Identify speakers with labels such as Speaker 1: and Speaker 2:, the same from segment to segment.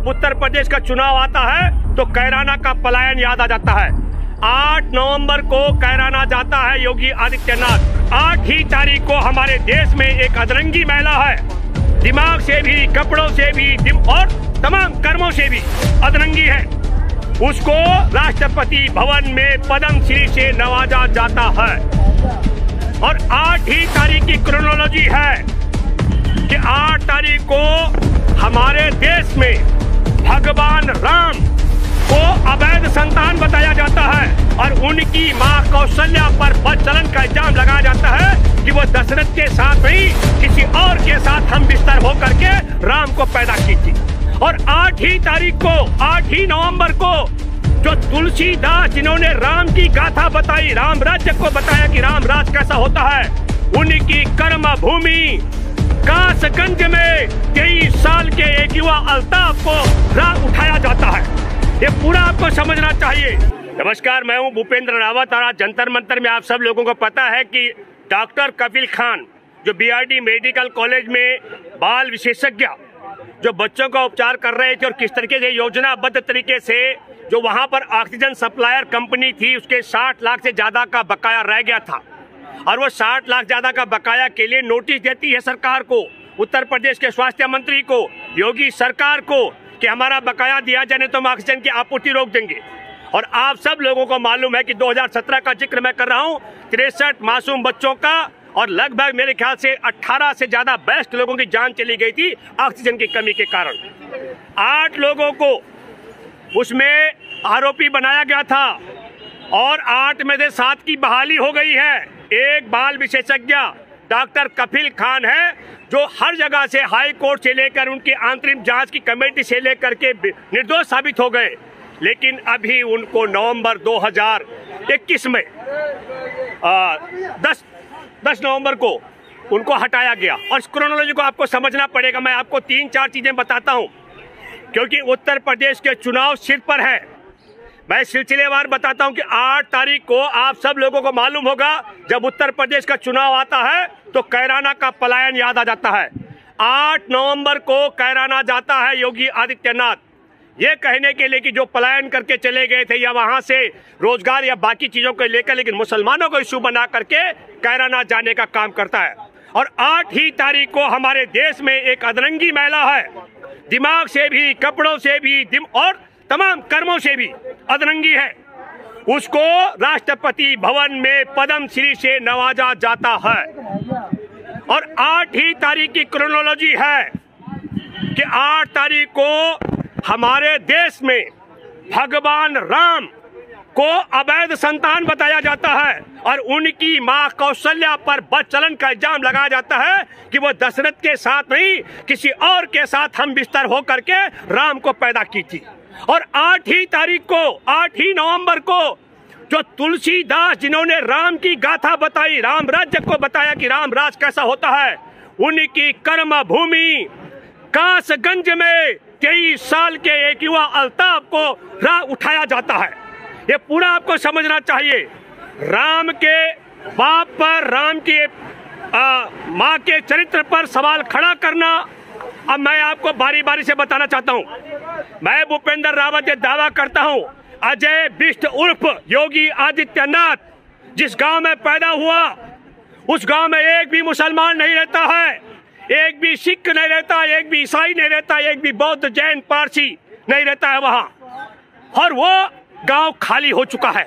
Speaker 1: जब उत्तर प्रदेश का चुनाव आता है तो कैराना का पलायन याद आ जाता है। 8 नवंबर को कैराना जाता है योगी आदित्यनाथ। 8 ही तारीख को हमारे देश में एक अधरंगी महिला है, दिमाग से भी, कपड़ों से भी और तमाम कर्मों से भी अधरंगी है। उसको राष्ट्रपति भवन में पद्म श्री से नवाजा जाता है। और 8 ही तारीख की क्रोनोलॉजी है कि 8 तारीख को हमारे देश में भगवान राम को अवैध संतान बताया जाता है और उनकी मां कौशल्या पर बदचलन का इल्जाम लगाया जाता है कि वो दशरथ के साथ नहीं किसी और के साथ हम बिस्तर होकर के राम को पैदा की थी। और 8 ही तारीख को, 8 ही नवंबर को जो तुलसीदास जिन्होंने राम की गाथा बताई, राम राज्य को बताया कि राम राज कैसा होता है, उनकी कर्म भूमि कासगंज में 23 साल के एक युवा अल्ताफ को राह उठाया जाता है। ये पूरा आपको समझना चाहिए। नमस्कार, मैं हूं भूपेंद्र रावत और आज जंतर मंतर में आप सब लोगों को पता है कि डॉक्टर कपिल खान जो बीआरडी मेडिकल कॉलेज में बाल विशेषज्ञ जो बच्चों का उपचार कर रहे थे और किस तरीके से योजनाबद्ध तरीके से जो वहां पर ऑक्सीजन सप्लायर कंपनी थी उसके 60 लाख से ज्यादा का बकाया रह गया था और वो 60 लाख ज्यादा का बकाया के लिए नोटिस देती है सरकार को, उत्तर प्रदेश के स्वास्थ्य मंत्री को, योगी सरकार को कि हमारा बकाया दिया जाए तो हम ऑक्सीजन की आपूर्ति रोक देंगे। और आप सब लोगों को मालूम है कि 2017 का जिक्र मैं कर रहा हूं, 63 मासूम बच्चों का और लगभग मेरे ख्याल से 18 से ज्यादा बेस्ट लोगों की जान चली गई थी ऑक्सीजन की कमी के कारण। 8 लोगों को उसमें आरोपी बनाया गया था और 8 में से 7 की बहाली हो गई है। एक बाल विशेषज्ञ डॉक्टर कपिल खान है जो हर जगह से हाई कोर्ट से लेकर उनकी अंतरिम जांच की कमेटी से लेकर के निर्दोष साबित हो गए, लेकिन अभी उनको नवंबर 2021 में 10 नवंबर को उनको हटाया गया। और इस क्रोनोलॉजी को आपको समझना पड़ेगा। मैं आपको 3-4 चीजें बताता हूं क्योंकि उत्तर प्रदेश के चुनाव सिर पर है। मैं सिलसिलेवार बताता हूं कि 8 तारीख को आप सब लोगों को मालूम होगा जब उत्तर प्रदेश का चुनाव आता है तो कैराना का पलायन याद आ जाता है। 8 नवंबर को कैराना जाता है योगी आदित्यनाथ ये कहने के लिए कि जो पलायन करके चले गए थे या वहां से रोजगार या बाकी चीजों को लेकर, लेकिन मुसलमानों को इशू बना करके कैराना जाने का काम करता है। और 8 ही तारीख को हमारे देश में एक अधरंगी महिला है, दिमाग से भी, कपड़ों से भी और तमाम कर्मों से भी अधरंगी है। उसको राष्ट्रपति भवन में पद्म श्री से नवाजा जाता है। और 8 ही तारीख की क्रोनोलॉजी है कि 8 तारीख को हमारे देश में भगवान राम को अवैध संतान बताया जाता है और उनकी मां कौशल्या पर बदचलन का इल्जाम लगाया जाता है कि वो दशरथ के साथ नहीं किसी और के साथ हम बिस्तर होकर के राम को पैदा की थी। और 8 ही तारीख को, 8 ही नवंबर को जो तुलसीदास जिन्होंने राम की गाथा बताई, राम राज्य को बताया कि राम राज कैसा होता है, उनकी कर्म भूमि कासगंज में 23 साल के एक युवा अल्ताफ को राह उठाया जाता है। ये पूरा आपको समझना चाहिए। राम के बाप पर, राम के माँ के चरित्र पर सवाल खड़ा करना। अब मैं आपको बारी बारी से बताना चाहता हूँ। मैं भूपेंद्र रावत ये दावा करता हूँ, अजय बिष्ट उर्फ योगी आदित्यनाथ जिस गांव में पैदा हुआ उस गांव में एक भी मुसलमान नहीं रहता है, एक भी सिख नहीं रहता, एक भी ईसाई नहीं रहता, एक भी बौद्ध, जैन, पारसी नहीं रहता है वहां। और वो गांव खाली हो चुका है।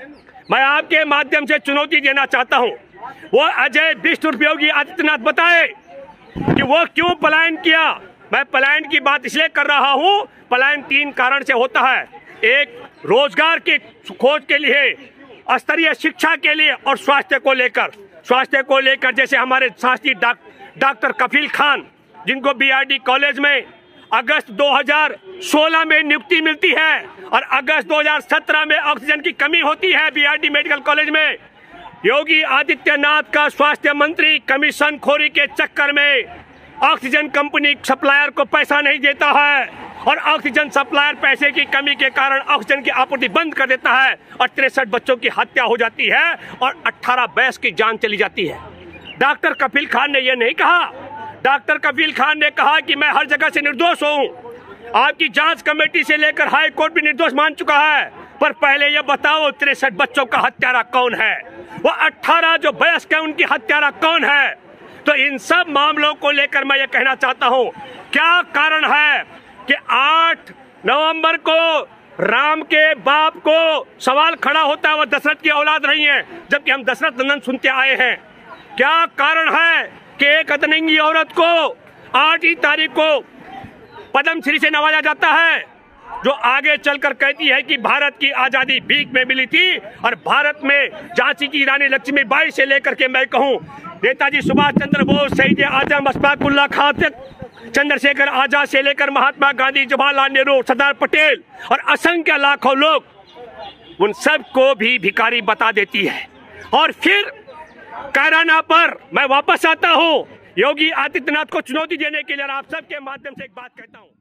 Speaker 1: मैं आपके माध्यम से चुनौती देना चाहता हूं, वो अजय बिष्ट उर्फ योगी आदित्यनाथ बताए कि वो क्यों पलायन किया। मैं पलायन की बात इसलिए कर रहा हूं, पलायन 3 कारण से होता है। एक, रोजगार की खोज के लिए, स्तरीय शिक्षा के लिए और स्वास्थ्य को लेकर जैसे हमारे शास्त्री डॉक्टर कपिल खान जिनको बीआरडी कॉलेज में अगस्त 2016 में नियुक्ति मिलती है और अगस्त 2017 में ऑक्सीजन की कमी होती है बीआरडी मेडिकल कॉलेज में। योगी आदित्यनाथ का स्वास्थ्य मंत्री कमीशन खोरी के चक्कर में ऑक्सीजन कंपनी सप्लायर को पैसा नहीं देता है और ऑक्सीजन सप्लायर पैसे की कमी के कारण ऑक्सीजन की आपूर्ति बंद कर देता है और 63 बच्चों की हत्या हो जाती है और 18 बैस की जान चली जाती है। डॉक्टर कपिल खान ने यह नहीं कहा। डॉक्टर कपिल खान ने कहा कि मैं हर जगह से निर्दोष हूं। आपकी जांच कमेटी से लेकर हाई कोर्ट भी निर्दोष मान चुका है। पर पहले यह बताओ 63 बच्चों का हत्यारा कौन है? वो 18 जो वयस्क है उनकी हत्यारा कौन है? तो इन सब मामलों को लेकर मैं ये कहना चाहता हूं, क्या कारण है कि 8 नवंबर को राम के बाप को सवाल खड़ा होता है वो दशरथ की औलाद रही है, जबकि हम दशरथ नंदन सुनते आए हैं। क्या कारण है कि एक अतरंगी औरत को 8 ही तारीख को पद्मश्री से नवाजा जाता है, जो आगे चलकर कहती है कि भारत की आजादी भीख में मिली थी, और भारत में झांसी की रानी लक्ष्मीबाई से लेकर के मैं कहूं नेताजी सुभाष चंद्र बोस, शहीद आजम अशफाक उल्लाह खां, चंद्रशेखर आजाद से लेकर महात्मा गांधी, जवाहरलाल नेहरू, सरदार पटेल और असंख्य लाखों लोग, उन सब को भी भिखारी बता देती है। और फिर कैराना पर मैं वापस आता हूं योगी आदित्यनाथ को चुनौती देने के लिए, और आप सबके माध्यम से एक बात कहता हूं।